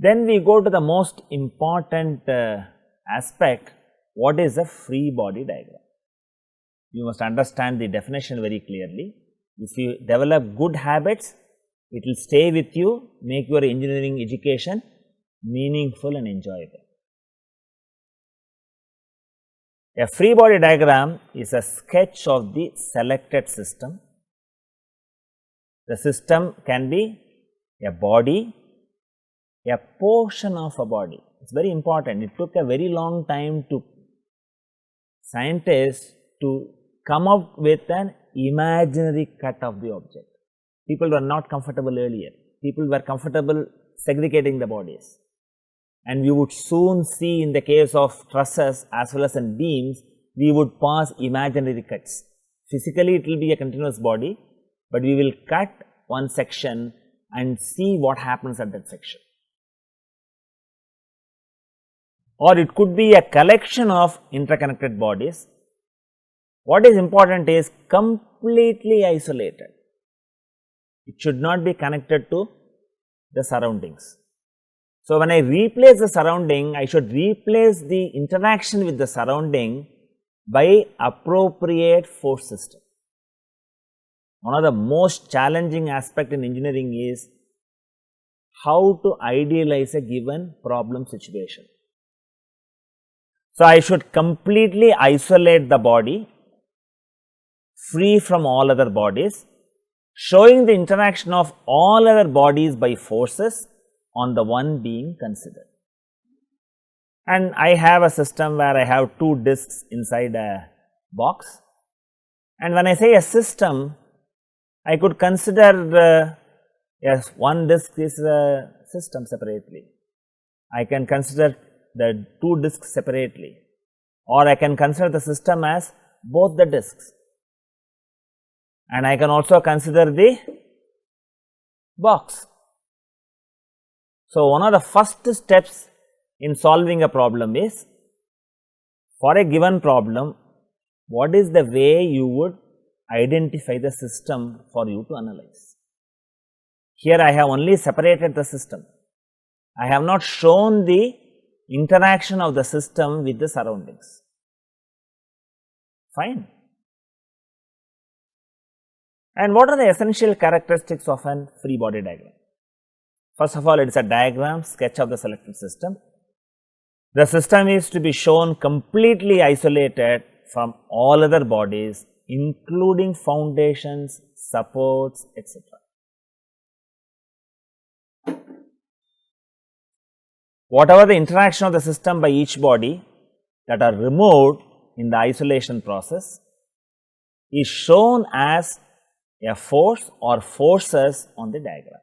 Then we go to the most important aspect, what is a free body diagram. You must understand the definition very clearly. If you develop good habits, it will stay with you, make your engineering education meaningful and enjoyable. A free body diagram is a sketch of the selected system. The system can be a body, a portion of a body. It is very important. It took a very long time to scientists to come up with an imaginary cut of the object. People were not comfortable earlier. People were comfortable segregating the bodies. And we would soon see in the case of trusses as well as in beams, we would pass imaginary cuts. Physically it will be a continuous body, but we will cut one section and see what happens at that section. Or it could be a collection of interconnected bodies. What is important is completely isolated. It should not be connected to the surroundings. So, when I replace the surrounding, I should replace the interaction with the surrounding by appropriate force system. One of the most challenging aspect in engineering is how to idealize a given problem situation. So, I should completely isolate the body, free from all other bodies, showing the interaction of all other bodies by forces on the one being considered. And I have a system where I have two discs inside a box, and when I say a system, I could consider yes, one disc is a system separately. I can consider the two discs separately, or I can consider the system as both the discs, and I can also consider the box. So, one of the first steps in solving a problem is, for a given problem, what is the way you would identify the system for you to analyze. Here I have only separated the system. I have not shown the interaction of the system with the surroundings. Fine. And what are the essential characteristics of a free body diagram? First of all, it is a diagram, sketch of the selected system. The system is to be shown completely isolated from all other bodies, including foundations, supports, etc. Whatever the interaction of the system by each body that are removed in the isolation process is shown as a force or forces on the diagram.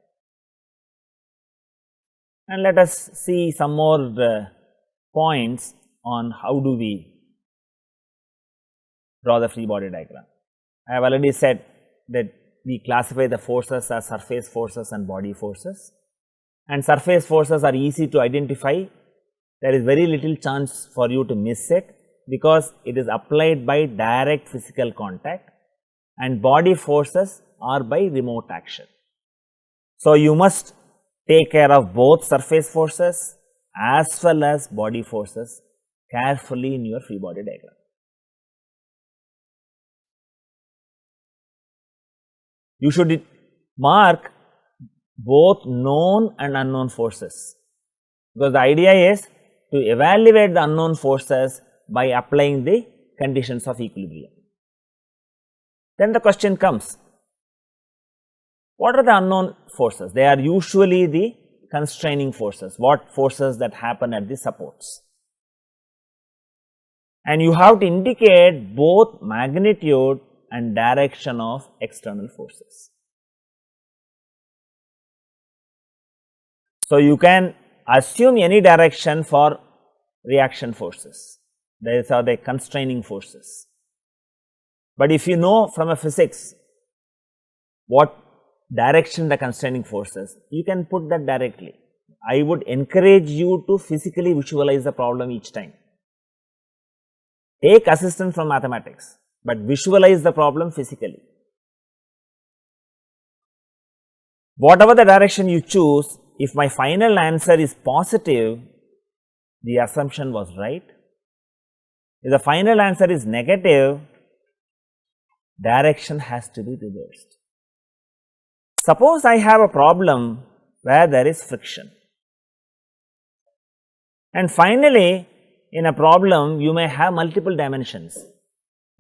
And let us see some more points on how do we draw the free body diagram. I have already said that we classify the forces as surface forces and body forces, and surface forces are easy to identify. There is very little chance for you to miss it because it is applied by direct physical contact, and body forces are by remote action. So, you must take care of both surface forces as well as body forces carefully in your free body diagram. You should mark both known and unknown forces, because the idea is to evaluate the unknown forces by applying the conditions of equilibrium. Then the question comes, what are the unknown forces? They are usually the constraining forces, what forces that happen at the supports. And you have to indicate both magnitude and direction of external forces. So, you can assume any direction for reaction forces, these are the constraining forces. But if you know from a physics what direction the constraining forces, you can put that directly. I would encourage you to physically visualize the problem each time. Take assistance from mathematics, but visualize the problem physically. Whatever the direction you choose, if my final answer is positive, the assumption was right. If the final answer is negative, direction has to be reversed. Suppose I have a problem where there is friction. And finally, in a problem, you may have multiple dimensions.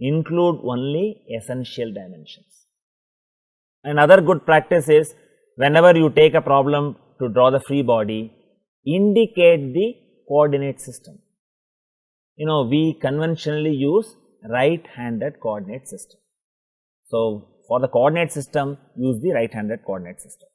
Include only essential dimensions. Another good practice is, whenever you take a problem to draw the free body, indicate the coordinate system. We conventionally use right-handed coordinate system. So, for the coordinate system, use the right-handed coordinate system.